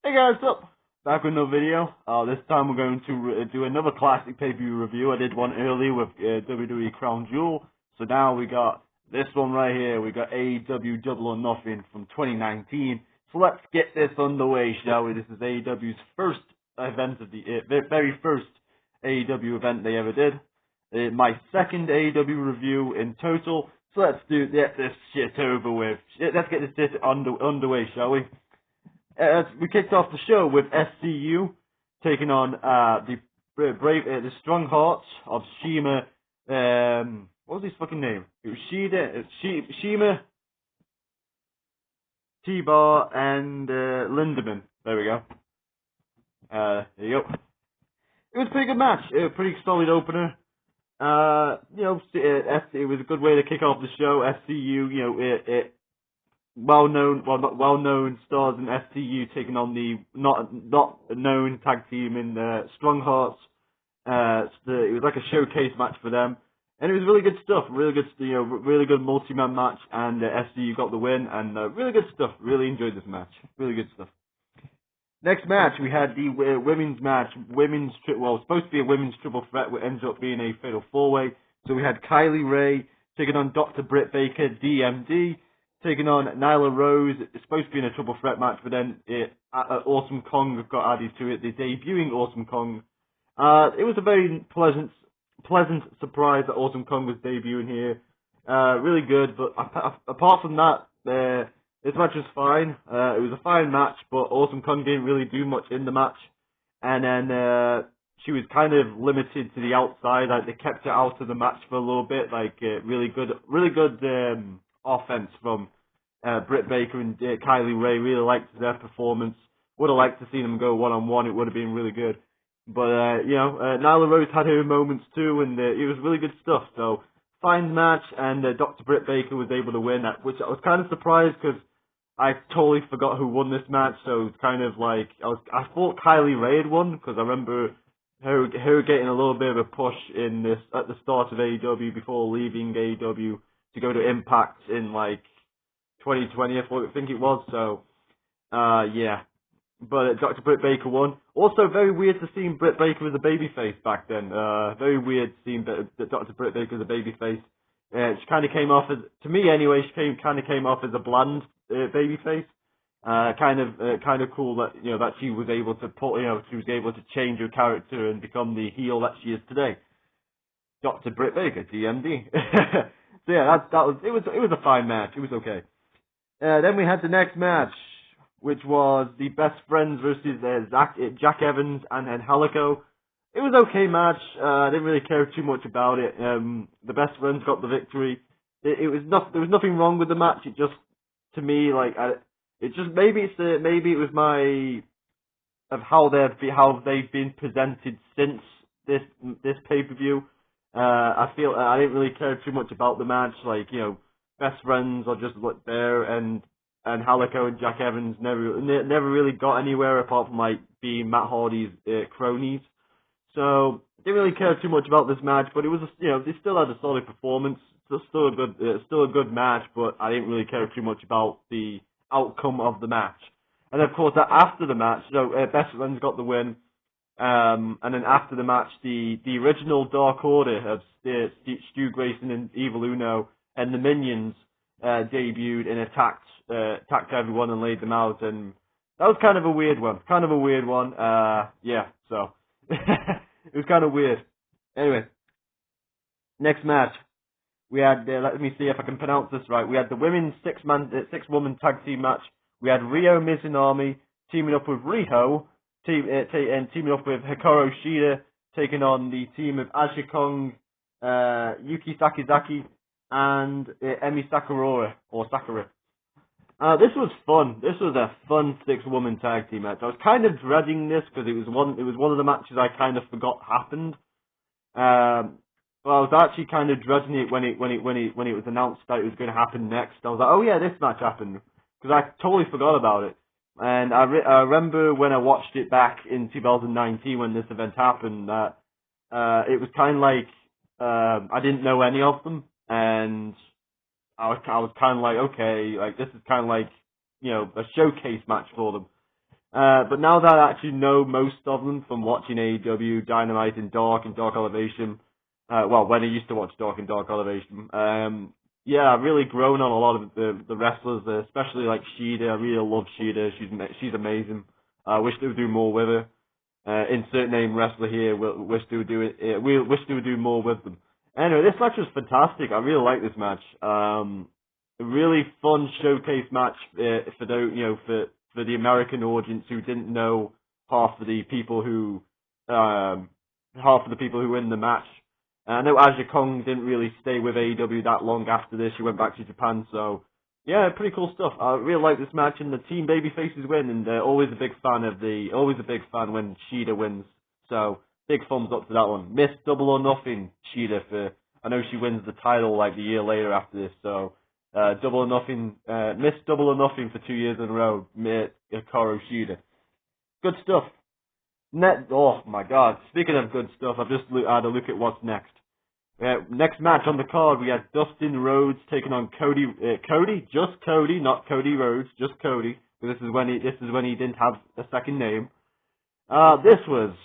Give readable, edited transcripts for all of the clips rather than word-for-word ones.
Hey guys, what's up? Back with another video. This time we're going to do another classic pay-per-view review. I did one earlier with WWE Crown Jewel. So now we got this one right here. We got AEW Double or Nothing from 2019. So let's get this underway, shall we? This is AEW's first event of the very first AEW event they ever did. My second AEW review in total. So let's get this shit over with. Let's get this shit underway, shall we? We kicked off the show with SCU taking on the Strong Hearts of Shima. What was his fucking name? It was Shima, T-Bar, and Lindemann. There we go. There you go. It was a pretty good match. A pretty solid opener. It was a good way to kick off the show. SCU, not well-known stars in SCU taking on the not known tag team in Strong Hearts. It was like a showcase match for them, and it was really good stuff. Really good multi-man match, and SCU got the win, and really good stuff. Really enjoyed this match. Really good stuff. Next match, we had the women's match. Supposed to be a women's triple threat, which ends up being a fatal four-way. So we had Kylie Ray taking on Dr. Britt Baker, DMD. Taking on Nyla Rose. It's supposed to be in a triple threat match, but then Awesome Kong got added to it. The debuting Awesome Kong. It was a very pleasant surprise that Awesome Kong was debuting here. Really good, but apart from that, this match was fine. It was a fine match, but Awesome Kong didn't really do much in the match. And then she was kind of limited to the outside. Like they kept her out of the match for a little bit. Like really good offense from Britt Baker and Kylie Ray. Really liked their performance. Would have liked to see them go one-on-one. It would have been really good. But, Nyla Rose had her moments too, and it was really good stuff. So, fine match, and Dr. Britt Baker was able to win, which I was kind of surprised because I totally forgot who won this match. So, it's kind of like, I thought Kylie Ray had won because I remember her getting a little bit of a push at the start of AEW before leaving AEW to go to Impact in like 2020, I think it was. So, yeah. But Dr. Britt Baker won. Also, very weird to see Britt Baker as a babyface back then. Very weird seeing Dr. Britt Baker as a babyface. She kind of came off as, to me anyway, she kind of came off as a bland babyface. Kind of cool that that she was able to she was able to change her character and become the heel that she is today. Dr. Britt Baker, DMD. So yeah, it was a fine match. It was okay. Then we had the next match, which was the Best Friends versus Jack Evans and Angelico. It was an okay match. I didn't really care too much about it. The Best Friends got the victory. There was nothing wrong with the match. It just, to me, maybe it was how they've been presented since this pay-per-view. I feel I didn't really care too much about the match. Best Friends are just there, and Angelico and Jack Evans never really got anywhere apart from being Matt Hardy's cronies. So didn't really care too much about this match, but it was they still had a solid performance. Still a good match, but I didn't really care too much about the outcome of the match. And of course, after the match, Best Friends got the win. And then after the match, the original Dark Order of Stu Grayson and Evil Uno and the Minions debuted and attacked everyone and laid them out, and that was kind of a weird one. Yeah, so it was kind of weird. Anyway, next match we had. Let me see if I can pronounce this right. We had the women's six-woman tag team match. We had Ryo Mizunami teaming up with Riho. And teaming up with Hikaru Shida, taking on the team of Aja Kong, Yuki Sakazaki, and Emi Sakura. This was fun. This was a fun six-woman tag team match. I was kind of dreading this because it was one of the matches I kind of forgot happened. But I was actually kind of dreading it when it was announced that it was going to happen next. I was like, oh yeah, this match happened, because I totally forgot about it. And I remember when I watched it back in 2019 when this event happened, that it was kind of like I didn't know any of them, and I was kind of like, okay, this is kind of like a showcase match for them. But now that I actually know most of them from watching AEW, Dynamite, and Dark Elevation, when I used to watch Dark and Dark Elevation, I've really grown on a lot of the wrestlers, especially like Shida. I really love Shida. She's amazing. I wish they would do more with her. Insert name wrestler here. Wish they would do it. We wish they would do more with them. Anyway, this match was fantastic. I really like this match. A really fun showcase match for the American audience who didn't know half of the people who were in the match. I know Aja Kong didn't really stay with AEW that long after this. She went back to Japan, so yeah, pretty cool stuff. I really like this match, and the team babyfaces win, and always a big fan when Shida wins. So big thumbs up to that one. Miss Double or Nothing Shida I know she wins the title like the year later after this. So Double or Nothing, Miss Double or Nothing for 2 years in a row. Hikaru Shida. Good stuff. Oh my God! Speaking of good stuff, I've just had a look at what's next. Next match on the card, we had Dustin Rhodes taking on Cody, just Cody, not Cody Rhodes, just Cody. This is when he didn't have a second name. This was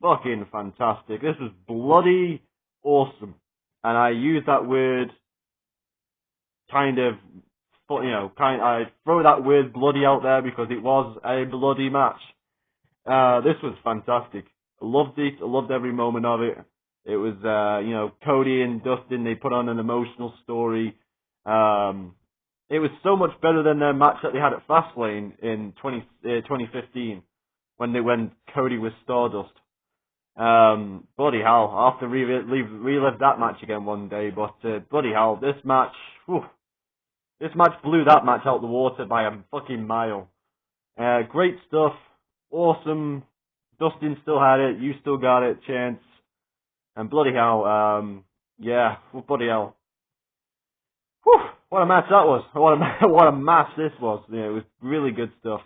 fucking fantastic. This was bloody awesome, and I use that word I throw that word bloody out there because it was a bloody match. This was fantastic. I loved it. I loved every moment of it. It was, Cody and Dustin, they put on an emotional story. It was so much better than their match that they had at Fastlane in 2015 when Cody was Stardust. Bloody hell, I'll have to relive that match again one day, but bloody hell, this match blew that match out the water by a fucking mile. Great stuff. Awesome. Dustin still had it. You still got it. Chance. And bloody hell. Bloody hell. Whew, what a match that was. What a match this was. Yeah, it was really good stuff.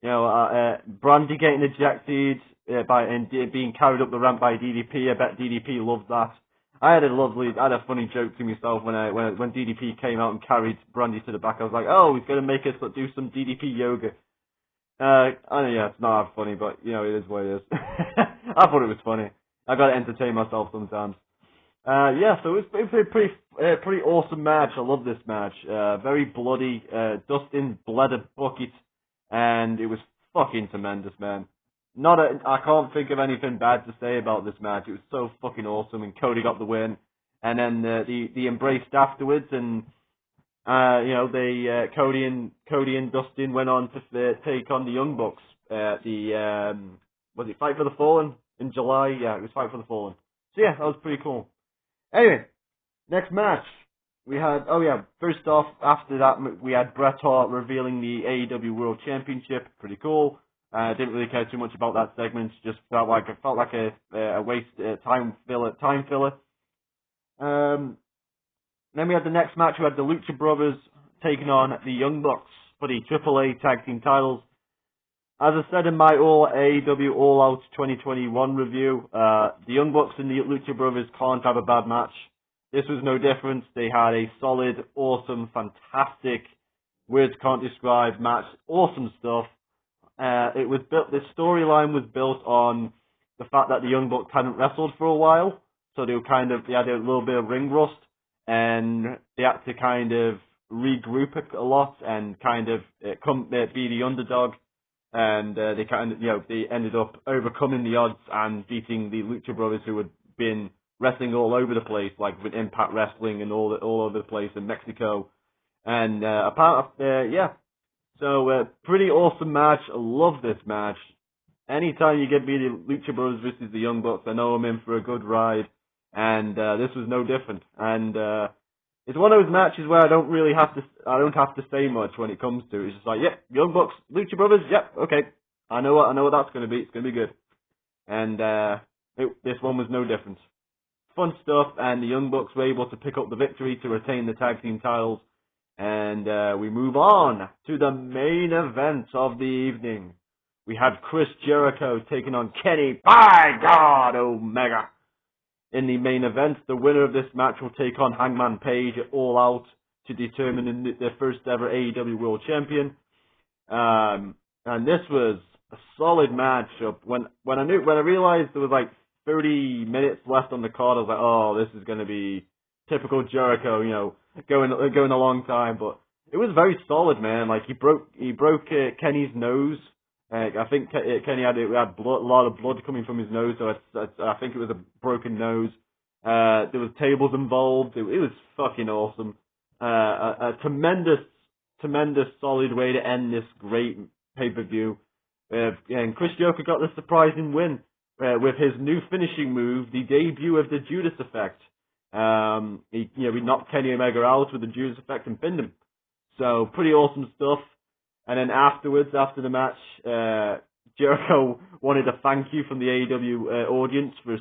Brandy getting ejected and being carried up the ramp by DDP. I bet DDP loved that. I had a funny joke to myself when DDP came out and carried Brandy to the back. I was like, oh, he's going to make us do some DDP yoga. I know, it's not that funny, but, it is what it is. I thought it was funny. I gotta entertain myself sometimes. So it was a pretty awesome match. I love this match. Very bloody. Dustin bled a bucket, and it was fucking tremendous, man. I can't think of anything bad to say about this match. It was so fucking awesome, and Cody got the win. And then the embraced afterwards, and Cody and Dustin went on to take on the Young Bucks at was it Fight for the Fallen in July? Yeah, it was Fight for the Fallen. So yeah, that was pretty cool. Anyway, next match we had. First off, after that we had Bret Hart revealing the AEW World Championship. Pretty cool. Didn't really care too much about that segment. Just felt like a waste time filler. Then we had the next match. We had the Lucha Brothers taking on the Young Bucks for the AAA Tag Team titles. As I said in my AEW All Out 2021 review, the Young Bucks and the Lucha Brothers can't have a bad match. This was no different. They had a solid, awesome, fantastic, words can't describe match. Awesome stuff. The storyline was built on the fact that the Young Bucks hadn't wrestled for a while, so they had a little bit of ring rust, and they had to kind of regroup a lot and kind of be the underdog, and they ended up overcoming the odds and beating the Lucha Brothers, who had been wrestling all over the place, like with Impact Wrestling and all over the place in Mexico, and So, pretty awesome match. I love this match. Anytime you get me the Lucha Brothers versus the Young Bucks, I know I'm in for a good ride. And this was no different. And it's one of those matches where I don't have to say much when it comes to it. It's just like, yep, Young Bucks, Lucha Brothers, yep, okay. I know what that's going to be. It's going to be good. And this one was no different. Fun stuff, and the Young Bucks were able to pick up the victory to retain the tag team titles. And we move on to the main event of the evening. We had Chris Jericho taking on Kenny, by God, Omega. In the main event, the winner of this match will take on Hangman Page at All Out to determine the first ever AEW World Champion. And this was a solid matchup. When I realized there was like 30 minutes left on the card, I was like, oh, this is gonna be typical Jericho, going a long time. But it was very solid, man. Like he broke Kenny's nose. I think Kenny had a lot of blood coming from his nose, so I think it was a broken nose. There was tables involved. It was fucking awesome. A tremendous solid way to end this great pay-per-view. And Chris Jericho got the surprising win with his new finishing move, the debut of the Judas Effect. We knocked Kenny Omega out with the Judas Effect and pinned him. So pretty awesome stuff. And then afterwards, after the match, Jericho wanted a thank you from the AEW audience for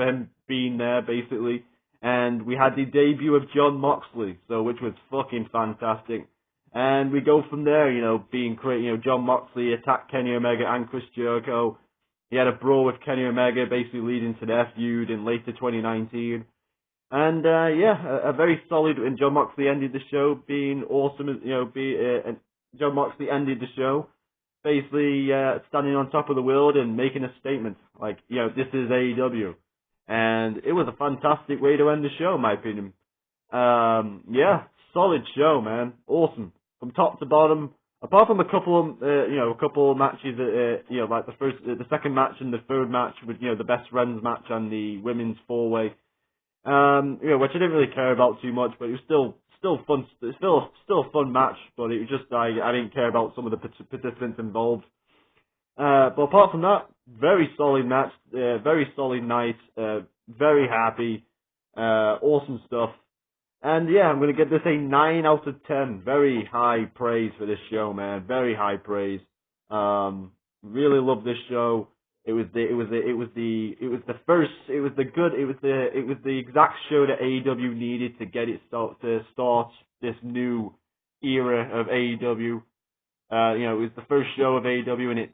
him being there, basically. And we had the debut of Jon Moxley, which was fucking fantastic. And we go from there, being great. Jon Moxley attacked Kenny Omega and Chris Jericho. He had a brawl with Kenny Omega, basically leading to their feud in later 2019. And a very solid. And Jon Moxley ended the show being awesome. Jon Moxley ended the show basically standing on top of the world and making a statement like, this is AEW. And it was a fantastic way to end the show, in my opinion. Solid show, man. Awesome. From top to bottom. Apart from a couple of matches, like the second match and the third match with, the best friends match and the women's 4-way, which I didn't really care about too much, but it was still fun, still a fun match, but it was just, I didn't care about some of the participants involved. But apart from that, very solid match, very solid night, very happy, awesome stuff. And I'm going to give this a 9 out of 10. Very high praise for this show, man. Very high praise. Really love this show. It was the exact show that AEW needed to get it start this new era of AEW. It was the first show of AEW, and it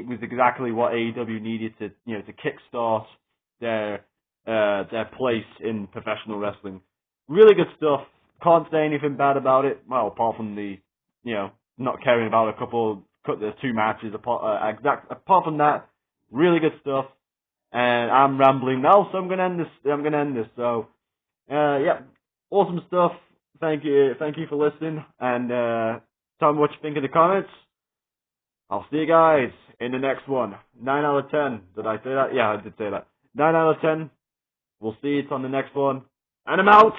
was exactly what AEW needed to kickstart their place in professional wrestling. Really good stuff. Can't say anything bad about it. Well, apart from the not caring about the 2 matches. Apart from that, really good stuff. And I'm rambling now, so I'm gonna end this. So, awesome stuff. Thank you for listening, and tell me what you think in the comments. I'll see you guys in the next one. 9 out of 10. Did I say that? Yeah, I did say that. 9 out of 10. We'll see you on the next one. And I'm out!